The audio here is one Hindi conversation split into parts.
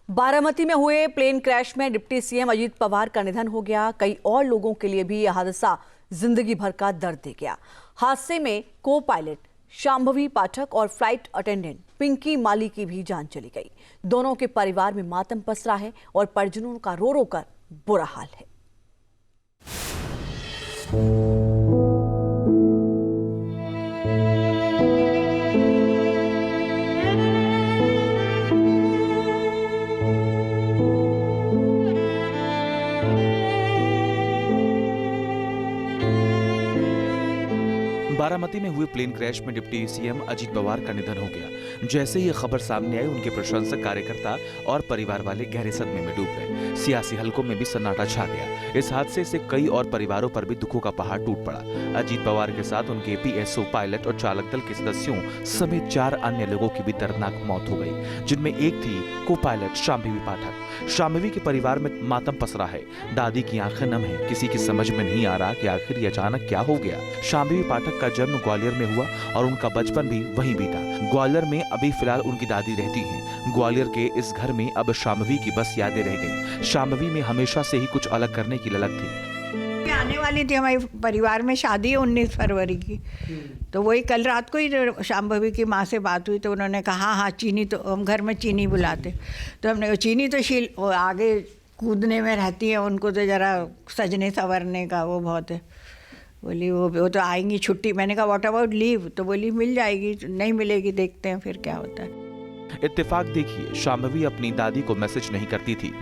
बारामती में हुए प्लेन क्रैश में डिप्टी सीएम अजीत पवार का निधन हो गया। कई और लोगों के लिए भी यह हादसा जिंदगी भर का दर्द दे गया। हादसे में को पायलट शांभवी पाठक और फ्लाइट अटेंडेंट पिंकी माली की भी जान चली गई। दोनों के परिवार में मातम पसरा है और परिजनों का रो रो कर बुरा हाल है। बारामती में हुए प्लेन क्रैश में डिप्टी सीएम अजीत पवार का निधन हो गया। जैसे ही खबर सामने आई, उनके प्रशंसक, कार्यकर्ता और परिवार वाले गहरे सदमे में डूब गए। सियासी हलकों में भी सन्नाटा छा गया। इस हादसे से कई और परिवारों पर भी दुखों का पहाड़ टूट पड़ा। अजीत पवार के साथ उनके पीएसओ, पायलट और चालक दल के सदस्यों समेत 4 अन्य लोगों की भी दर्दनाक मौत हो गई, जिनमें एक थी को पायलट शांभवी पाठक। शांभवी के परिवार में मातम पसरा है। दादी की आंखें नम है। किसी की समझ में नहीं आ रहा कि आखिर ये अचानक क्या हो गया। शांभवी पाठक का जन्म ग्वालियर में हुआ और उनका बचपन भी वहीं बीता। ग्वालियर में अभी फिलहाल उनकी दादी रहती हैं। ग्वालियर के इस घर में अब शांभवी की बस यादें रह गईं। शांभवी में हमेशा से ही कुछ अलग करने की ललक थी। आने वाली थी हमारे परिवार में शादी 19 फरवरी की, तो वही कल रात को ही शांभवी की माँ से बात हुई तो उन्होंने कहा हाँ चीनी, तो हम घर में चीनी बुलाते, तो हमने चीनी तो आगे कूदने में रहती है, उनको तो ज़रा सजने संवरने का वो बहुत है। बोली वो तो आएंगी छुट्टी। मैंने कहा व्हाट अबाउट लीव, तो बोली मिल जाएगी, नहीं मिलेगी देखते हैं फिर क्या होता है। इत्तेफाक देखिए, शांभवी अपनी दादी को मैसेज नहीं करती थी,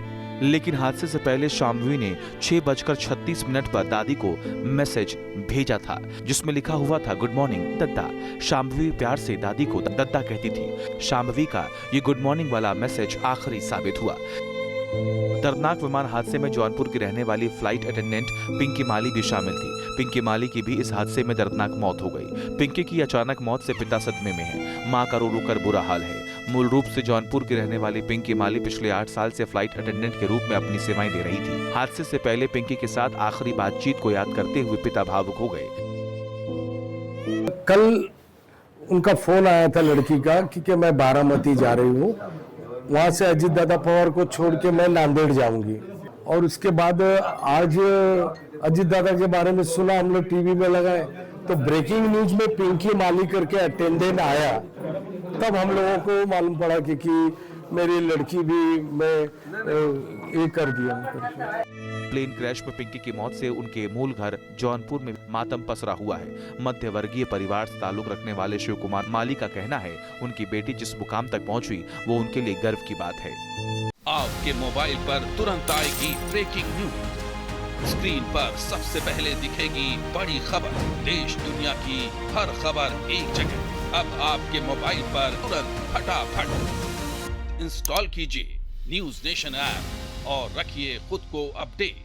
लेकिन हादसे से पहले शांभवी ने 6:36 पर दादी को मैसेज भेजा था, जिसमें लिखा हुआ था गुड मॉर्निंग दद्दा। शांभवी प्यार से दादी को दद्दा कहती थी। शांभवी का ये गुड मॉर्निंग वाला मैसेज आखिरी साबित हुआ। दर्दनाक विमान हादसे में जौनपुर की रहने वाली फ्लाइट अटेंडेंट पिंकी माली भी शामिल थी। पिंकी माली की भी इस हादसे में दर्दनाक मौत हो गई। पिंकी की अचानक मौत से पिता सदमे में है। मां का रो रो कर बुरा हाल है। मूल रूप से जौनपुर की रहने वाली पिंकी माली पिछले 8 साल से फ्लाइट अटेंडेंट के रूप में अपनी सेवाएं दे रही थी। हादसे से पहले पिंकी के साथ आखिरी बातचीत को याद करते हुए पिता भावुक हो गए। कल उनका फोन आया था लड़की का कि मैं बारामती जा रही हूँ, वहां से अजीत दादा पवार को छोड़ के मैं नांदेड़ जाऊंगी। और उसके बाद आज अजीत दादा के बारे में सुना, हम लोग टीवी में लगाए तो ब्रेकिंग न्यूज में पिंकी माली करके अटेंडेंट आया, तब हम लोगों को मालूम पड़ा कि मेरी लड़की भी मैं ये कर दिया। प्लेन क्रैश में पिंकी की मौत से उनके मूल घर जौनपुर में मातम पसरा हुआ है। मध्य वर्गीय परिवार से ताल्लुक रखने वाले शिव कुमार माली का कहना है, उनकी बेटी जिस मुकाम तक पहुंची वो उनके लिए गर्व की बात है। आपके मोबाइल पर तुरंत आएगी ब्रेकिंग न्यूज। स्क्रीन पर सबसे पहले दिखेगी बड़ी खबर। देश दुनिया की हर खबर एक जगह। अब आपके मोबाइल पर तुरंत फटाफट इंस्टॉल कीजिए न्यूज नेशन ऐप और रखिए खुद को अपडेट।